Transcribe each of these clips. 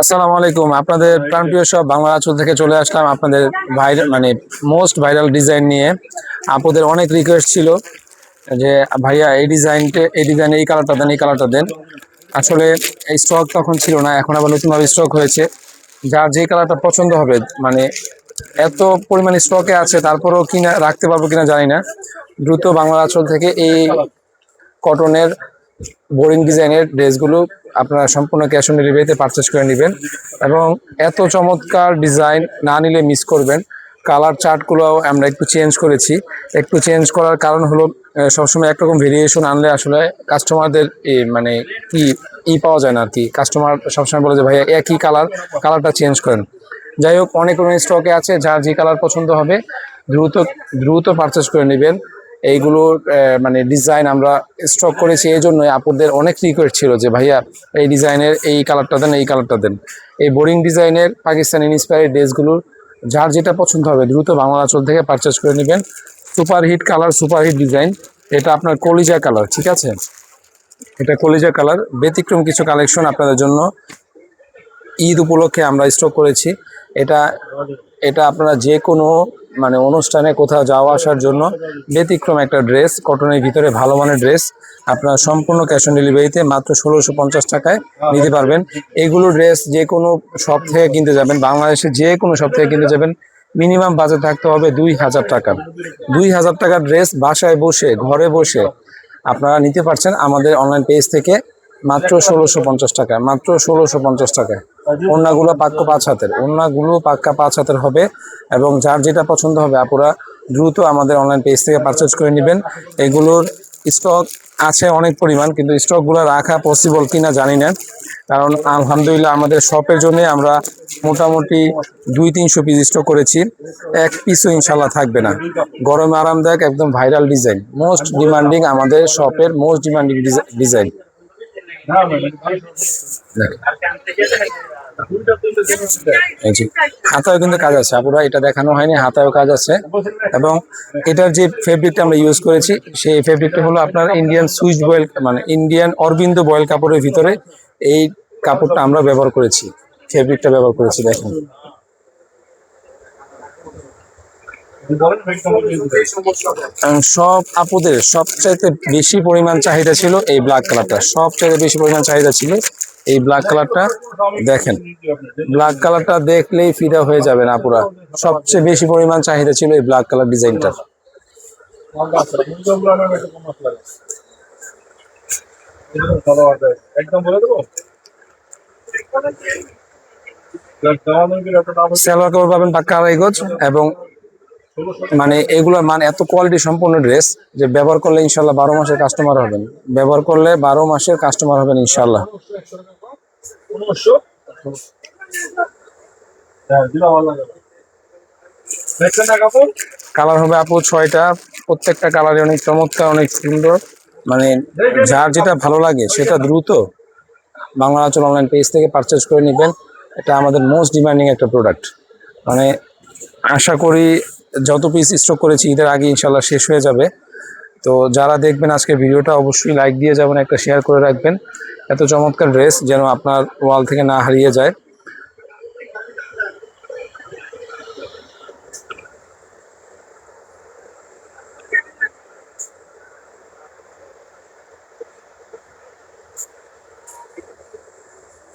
আসসালামু আলাইকুম। আপনাদের প্রাণপ্রিয় সব বাংলা আঁচল থেকে চলে আসলাম আপনাদের মোস্ট ভাইরাল ডিজাইন নিয়ে। আপনাদের অনেক রিকোয়েস্ট ছিল যে ভাইয়া এই ডিজাইনে এই কালারটা দেন, এই কালারটা দেন। আসলে এই স্টক তখন ছিল না, এখন আবার নতুনভাবে স্টক হয়েছে। যার যে কালারটা পছন্দ হবে, মানে এত পরিমাণ স্টকে আছে, তারপরেও কিনা রাখতে পারবো কিনা জানি না। দ্রুত বাংলা আঁচল থেকে এই কটনের বোরিং ডিজাইনের ড্রেসগুলো আপনারা সম্পূর্ণ ক্যাশ অন ডেলিভারিতে পারচেস করে নেবেন। এবং এত চমৎকার ডিজাইন না নিলে মিস করবেন। কালার চার্টগুলো আমরা একটু চেঞ্জ করেছি। একটু চেঞ্জ করার কারণ হলো সবসময় একরকম ভেরিয়েশন আনলে আসলে কাস্টমারদের মানে কি পাওয়া যায় না আর কি। কাস্টমার সবসময় বলে যে ভাইয়া একই কালারটা চেঞ্জ করেন। যাই হোক, অনেক স্টকে আছে, যার যে কালার পছন্দ হবে দ্রুত দ্রুত পারচেস করে নেবেন। এইগুলোর মানে ডিজাইন আমরা স্টক করেছি, এই জন্যই আপুদের অনেক রিকোয়েস্ট ছিল যে ভাইয়া এই ডিজাইনের এই কালারটা দেন, এই কালারটা দেন। এই বোরিং ডিজাইনের পাকিস্তানি ইন্সপায়ার্ড ড্রেসগুলোর যার যেটা পছন্দ হবে দ্রুত বাংলা আঁচল থেকে পারচেস করে নেবেন। Superhit colour, superhit design. এটা আপনার কলিজা কালার, ঠিক আছে? এটা কলিজা কালার। ব্যতিক্রম কিছু কালেকশন আপনাদের জন্য ঈদ উপলক্ষে আমরা স্টক করেছি। এটা এটা আপনারা যে কোনো মানে অনুষ্ঠানে কোথাও যাওয়া আসার জন্য ব্যতিক্রম একটা ড্রেস, কটনের ভিতরে ভালো মানের ড্রেস। আপনারা সম্পূর্ণ ক্যাশ অন ডেলিভারিতে মাত্র 1650 টাকায় নিতে পারবেন। এগুলো ড্রেস যে কোনো শপ থেকে কিনতে যাবেন, বাংলাদেশে যে কোনো শপ থেকে কিনতে যাবেন, মিনিমাম বাজেট থাকতে হবে 2000 টাকা। 2000 টাকার ড্রেস বাসায় বসে, ঘরে বসে আপনারা নিতে পারছেন আমাদের অনলাইন পেজ থেকে মাত্র 1650 টাকা, মাত্র 1650 টাকায়। ওড়নাগুলো পাক্কা 5 হাতের, ওড়নাগুলো পাক্কা 5 হাতের হবে। এবং যার যেটা পছন্দ হবে আপুরা দ্রুত আমাদের অনলাইন পেজ থেকে পারচেজ করে নেবেন। এগুলোর স্টক আছে অনেক পরিমাণ, কিন্তু স্টকগুলো রাখা পসিবল কিনা জানি না। কারণ আলহামদুলিল্লাহ আমাদের শপের জন্য আমরা মোটামুটি 200-300 পিস স্টক করেছি। এক পিসও ইনশাল্লাহ থাকবে না। গরমে আরামদায়ক একদম ভাইরাল ডিজাইন, মোস্ট ডিমান্ডিং, আমাদের শপের মোস্ট ডিমান্ডিং ডিজাইন। হাতায়ও কিন্তু কাজ আছে আপুরা, এটা দেখানো হয়নি, হাতায়ও কাজ আছে। এবং এটার যে ফেব্রিকটা আমরা ইউজ করেছি সেই ফেব্রিকটা হলো আপনার ইন্ডিয়ান সুইচ বয়েল, মানে ইন্ডিয়ান অরবিন্দ বয়েল কাপড়ের ভিতরে এই কাপড়টা আমরা ব্যবহার করেছি, ফেব্রিকটা ব্যবহার করেছি। দেখেন সব আপুদের সবচাইতে বেশি পরিমাণ চাহিদা ছিল এই ব্ল্যাক কালারটা, সবচাইতে বেশি পরিমাণ চাহিদা ছিল এই ব্ল্যাক কালারটা। দেখেন ব্ল্যাক কালারটা দেখলেই ফিদা হয়ে যাবেন আপুরা। সবচেয়ে বেশি পরিমাণ চাহিদা ছিল এই ব্ল্যাক কালার ডিজাইনটার। সালোয়ার কাপড় পাবেন পাক্কা 2.5 গজ। এবং মানে এগুলোর মান এত কোয়ালিটি সম্পূর্ণ ড্রেস যে ব্যবহার করলে ইনশাল্লাহ 12 মাসের কাস্টমার হবেন, ব্যবহার করলে 12 মাসের কাস্টমার হবেন ইনশাল্লাহ। কালার হবে আপু 6টা, প্রত্যেকটা কালারে অনেক চমৎকার, অনেক সুন্দর। মানে যার যেটা ভালো লাগে সেটা দ্রুত বাংলা আঁচল অনলাইন পেজ থেকে পারচেস করে নেবেন। এটা আমাদের মোস্ট ডিমান্ডিং একটা প্রোডাক্ট। মানে আশা করি যত পিস স্টক করেছি ঈদের আগে ইনশাল্লাহ শেষ হয়ে যাবে। তো যারা দেখবেন আজকে ভিডিওটা অবশ্যই লাইক দিয়ে যাবেন, একটা শেয়ার করে রাখবেন। এত চমৎকার ড্রেস যেন আপনার ওয়াল থেকে না হারিয়ে যায়।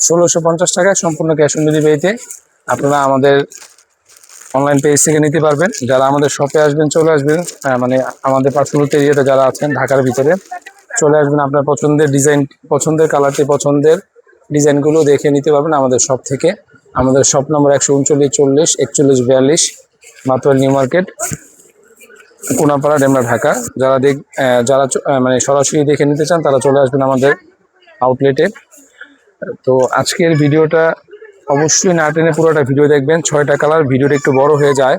$1650 টাকায় সম্পূর্ণ ক্যাশ অন ডেলিভারিতে আপনারা আমাদের অনলাইন পেজ থেকে নিতে পারবেন। যারা আমাদের শপে আসবেন চলে আসবেন, মানে আমাদের পার্শ্ববর্তী এরিয়াতে যারা আছেন ঢাকার ভিতরে চলে আসবেন, আপনার পছন্দের ডিজাইন, পছন্দের কালারটি, পছন্দের ডিজাইনগুলো দেখে নিতে পারবেন আমাদের শপ থেকে। আমাদের shop number 139-40-41-42 Matuail new market, Konapara, Demra, Dhaka. যারা মানে সরাসরি দেখে নিতে চান তারা চলে আসবেন আমাদের আউটলেটে। তো আজকের ভিডিওটা অবশ্যই না টেনে পুরোটা ভিডিও দেখবেন। 6টা কালার, ভিডিওটা একটু বড় হয়ে যায়,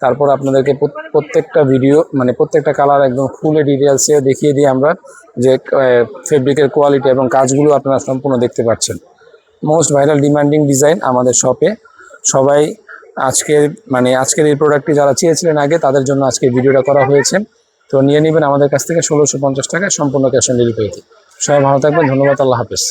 তারপর আপনাদেরকে প্রত্যেকটা ভিডিও মানে প্রত্যেকটা কালার একদম ফুলে ডিটেলসে দেখিয়ে দিই আমরা, যে ফেব্রিকের কোয়ালিটি এবং কাজগুলো আপনারা সম্পূর্ণ দেখতে পাচ্ছেন। মোস্ট ভাইরাল ডিমান্ডিং ডিজাইন আমাদের শপে। সবাই আজকের এই প্রোডাক্টটি যারা চেয়েছিলেন আগে তাদের জন্য আজকে ভিডিওটা করা হয়েছে। তো নিয়ে নেবেন আমাদের কাছ থেকে 1650 টাকায় সম্পূর্ণ ক্যাশ অন ডেলিভারিতে। সবাই ভালো থাকবেন, ধন্যবাদ, আল্লাহ হাফেজ।